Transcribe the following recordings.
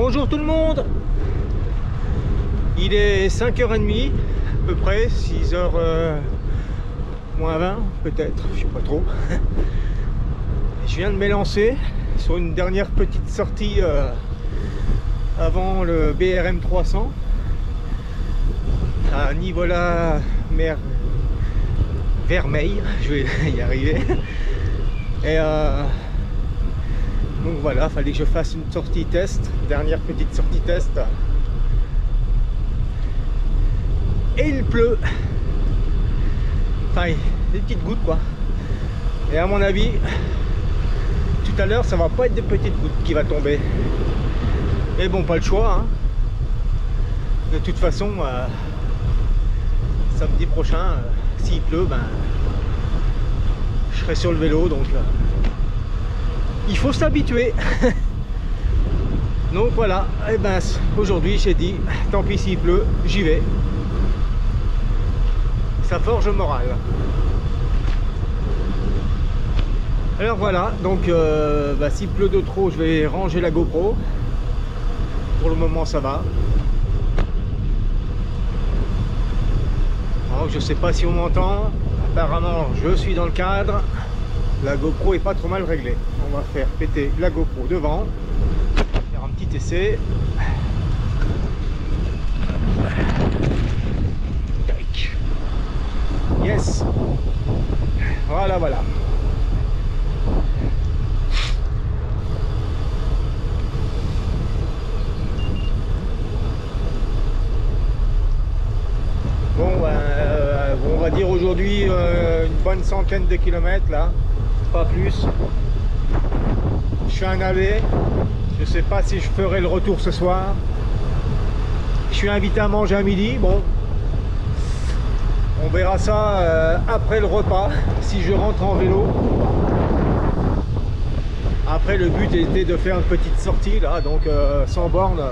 Bonjour tout le monde. Il est 5h30 à peu près, 6h moins 20 peut-être, je sais pas trop. Je viens de m'élancer sur une dernière petite sortie avant le BRM 300 à Nivola mer Vermeil, je vais y arriver. Et donc voilà, fallait que je fasse une sortie test, dernière petite sortie test. Et il pleut. Enfin, des petites gouttes quoi. Et à mon avis, tout à l'heure, ça va pas être des petites gouttes qui va tomber. Mais bon, pas le choix. Hein. De toute façon, samedi prochain, s'il pleut, ben, je serai sur le vélo, donc il faut s'habituer. Donc voilà, et ben aujourd'hui j'ai dit, tant pis s'il pleut, j'y vais. Ça forge le moral. Alors voilà, donc s'il pleut de trop, je vais ranger la GoPro. Pour le moment ça va. Donc je sais pas si on m'entend. Apparemment je suis dans le cadre. La GoPro est pas trop mal réglée. On va faire péter la GoPro devant. Faire un petit essai. Yes. Voilà, voilà. Bon, on va dire aujourd'hui une bonne centaine de kilomètres là, pas plus. Je suis un navet. Je sais pas si je ferai le retour ce soir. Je suis invité à manger à midi. Bon, on verra ça après le repas, si je rentre en vélo. Après, le but était de faire une petite sortie là, donc sans borne,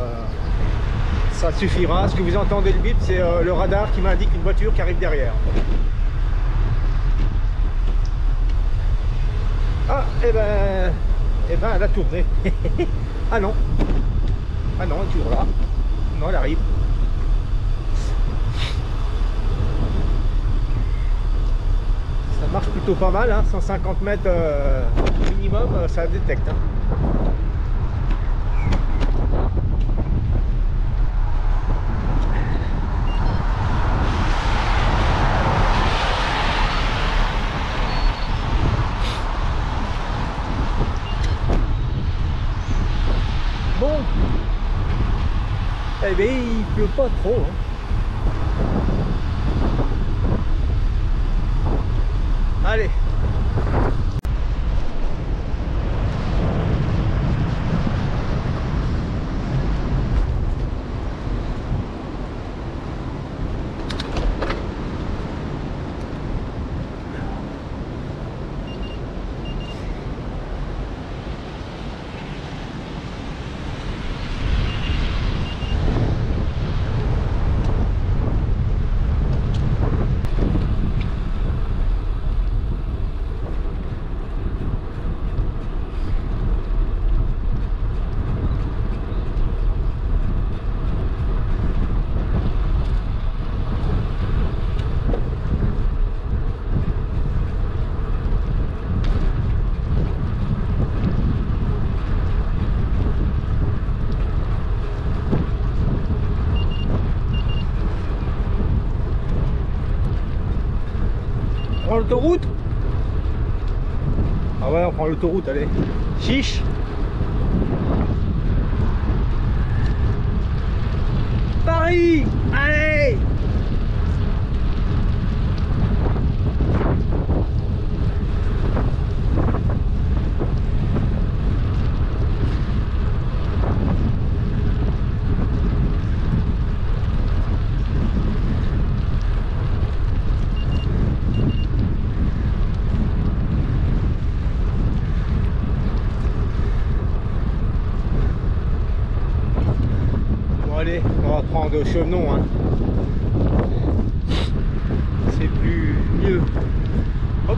ça suffira. Ce que vous entendez le bip, c'est le radar qui m'indique une voiture qui arrive derrière. Ah, et ben elle a tourné. Ah non, elle est toujours là. Non, elle arrive. Ça marche plutôt pas mal, hein, 150 mètres minimum, ça détecte. Hein. Bon, eh bien, il pleut pas trop. Hein. Allez. On prend l'autoroute? Ah ouais, on prend l'autoroute, allez. Chiche. Paris, allez. Allez, on va prendre Chevenon, hein. C'est plus mieux. Hop.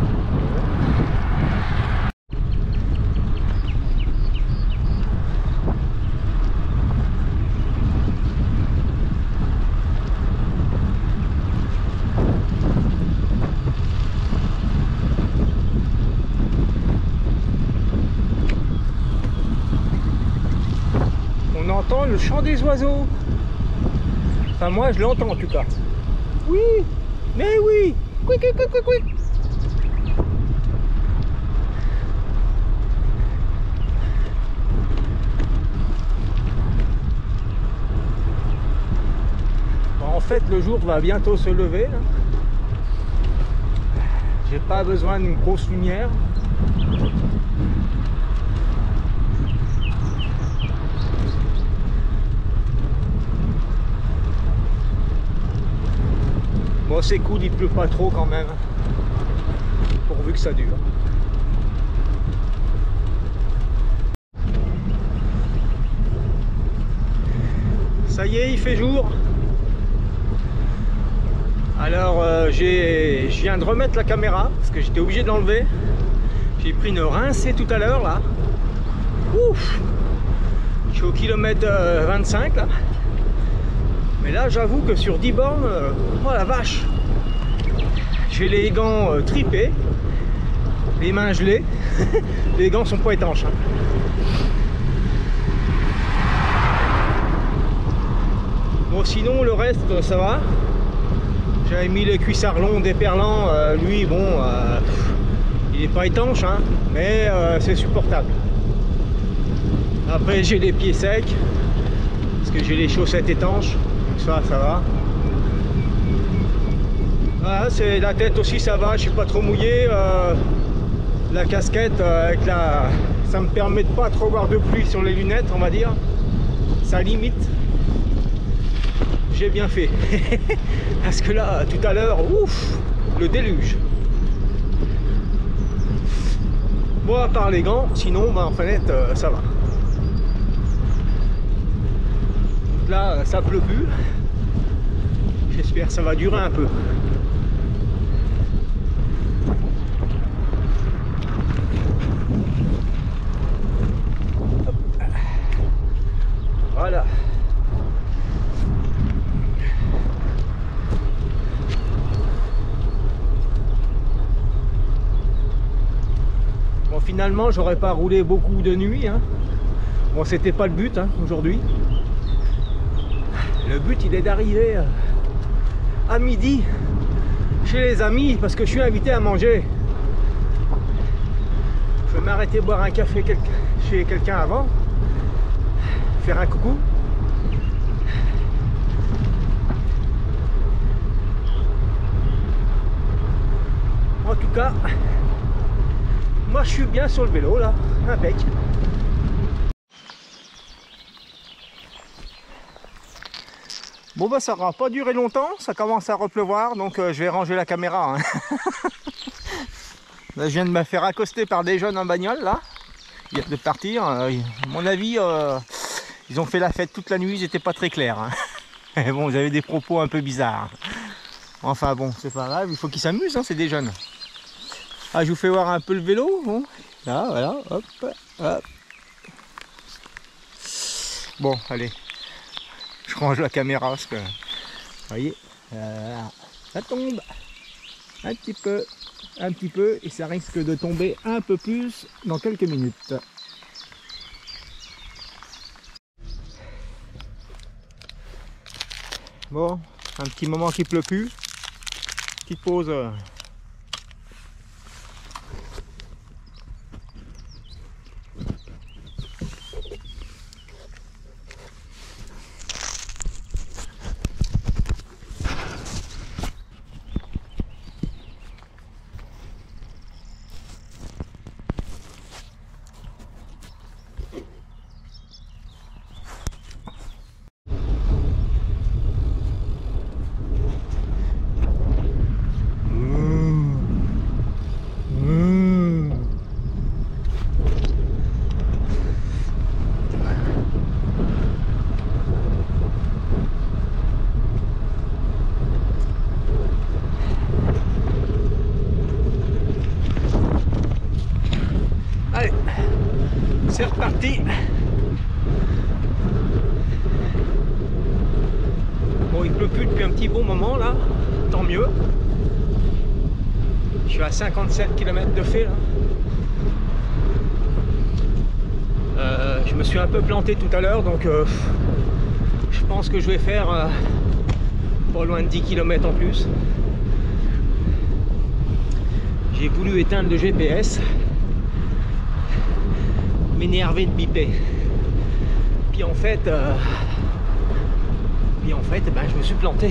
le chant des oiseaux. Enfin moi je l'entends en tout cas. Oui, mais oui. Quick, quick, quick, quick, quick. Bon, en fait le jour va bientôt se lever là. J'ai pas besoin d'une grosse lumière. Bon, c'est cool, il pleut pas trop quand même, pourvu que ça dure. Ça y est, il fait jour. Alors je viens de remettre la caméra parce que j'étais obligé de l'enlever. J'ai pris une rincée tout à l'heure là. Ouf, je suis au kilomètre 25 là. Mais là j'avoue que sur 10 bornes, oh la vache, j'ai les gants tripés, les mains gelées. Les gants sont pas étanches hein. Bon sinon le reste ça va. J'avais mis le cuissard long déperlant, lui bon il n'est pas étanche hein, mais c'est supportable. Après j'ai les pieds secs parce que j'ai les chaussettes étanches. Ça va. Voilà, c'est la tête aussi, ça va, je suis pas trop mouillé. La casquette avec ça me permet de pas trop voir de pluie sur les lunettes, on va dire. Ça limite. J'ai bien fait. Parce que là, tout à l'heure, ouf, le déluge. Bon, à part les gants, sinon, en fenêtre, ça va. Là ça pleut plus, j'espère que ça va durer un peu. Hop. Voilà. Bon finalement j'aurais pas roulé beaucoup de nuit hein. Bon c'était pas le but hein, aujourd'hui. Le but il est d'arriver à midi chez les amis parce que je suis invité à manger. Je vais m'arrêter boire un café chez quelqu'un avant, faire un coucou. En tout cas, moi je suis bien sur le vélo là, impec. Bon bah ça va pas durer longtemps, ça commence à repleuvoir donc je vais ranger la caméra hein. Là je viens de me faire accoster par des jeunes en bagnole là, ils viennent de partir, à mon avis ils ont fait la fête toute la nuit, ils étaient pas très clairs hein. Mais bon, ils avaient des propos un peu bizarres. Enfin bon, c'est pas grave, il faut qu'ils s'amusent hein, c'est des jeunes. Ah je vous fais voir un peu le vélo, bon, là voilà, hop, hop. Bon allez. Je range la caméra parce que, vous voyez, ça tombe un petit peu, et ça risque de tomber un peu plus dans quelques minutes. Bon, un petit moment qu'il pleut plus, petite pause. C'est reparti. Bon, il pleut plus depuis un petit bon moment là, tant mieux. Je suis à 57 km de fait là. Je me suis un peu planté tout à l'heure donc pense que je vais faire pas loin de 10 km en plus. J'ai voulu éteindre le GPS, m'énerver de biper. Puis en fait, ben, je me suis planté.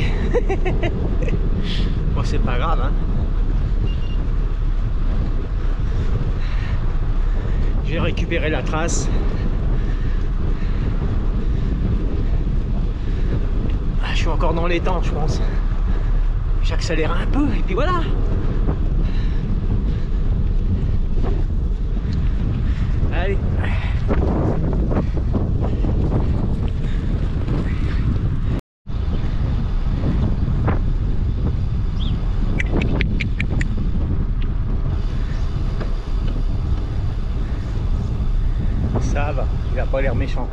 Bon, c'est pas grave, hein. J'ai récupéré la trace. Je suis encore dans les temps, je pense. J'accélère un peu et puis voilà. Allez. Ça va, il a pas l'air méchant.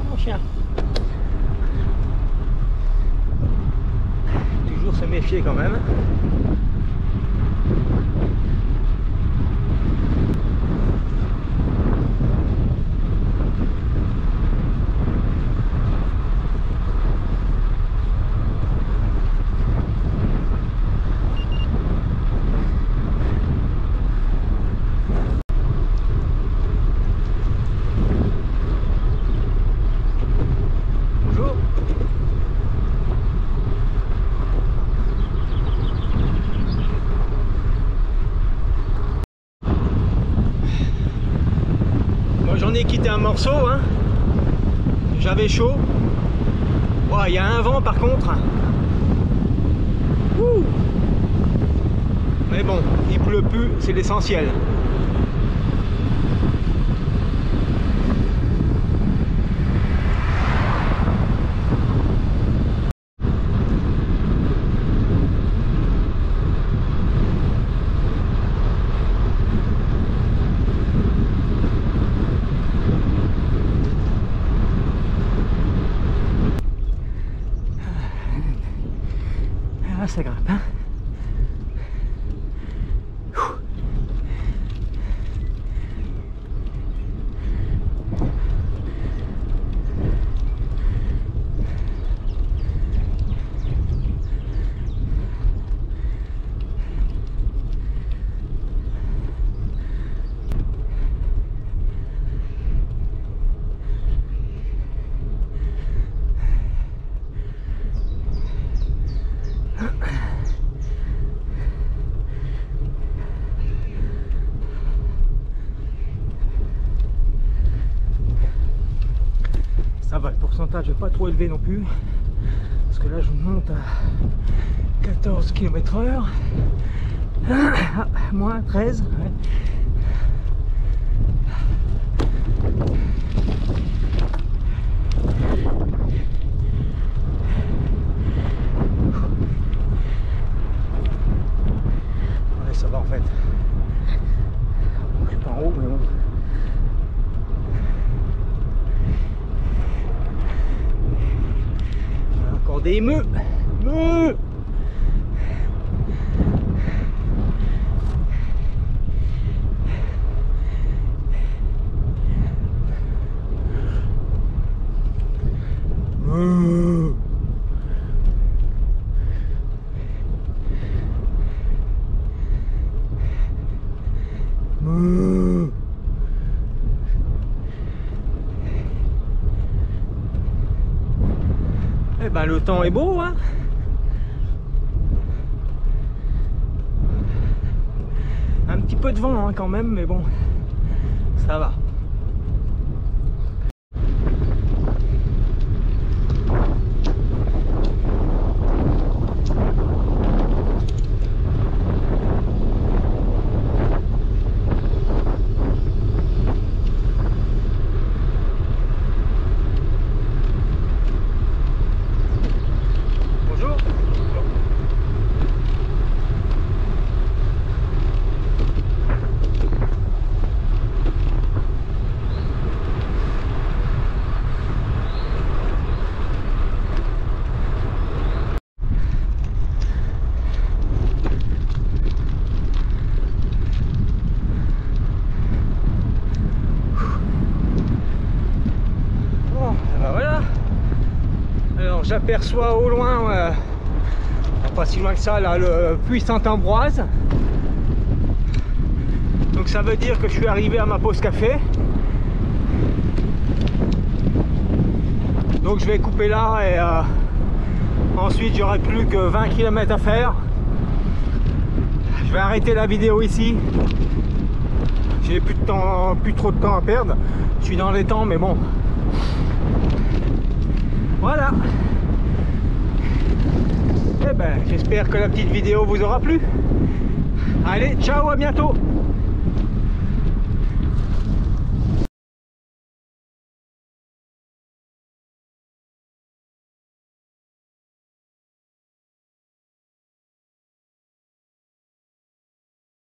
Mon chien. Toujours se méfier quand même. J'en ai quitté un morceau, hein. J'avais chaud. Oh, il y a un vent par contre. Ouh. Mais bon, il pleut plus, c'est l'essentiel. Ah, ça grimpe, hein. Ça va, le pourcentage n'est pas trop élevé non plus, parce que là je monte à 14 km/h, moins 13. Ouais. Ouais, ça va en fait. Je suis pas en haut, mais bon. Encore des meux. Eh ben le temps est beau, hein. Un petit peu de vent hein, quand même, mais bon, ça va. j'aperçois au loin, pas si loin que ça, là, le puits Saint-Ambroise. Donc ça veut dire que je suis arrivé à ma pause café. Donc je vais couper là et ensuite j'aurai plus que 20 km à faire. Je vais arrêter la vidéo ici. J'ai plus trop de temps à perdre. Je suis dans les temps, mais bon. Voilà. Eh ben, j'espère que la petite vidéo vous aura plu. Allez, ciao, à bientôt.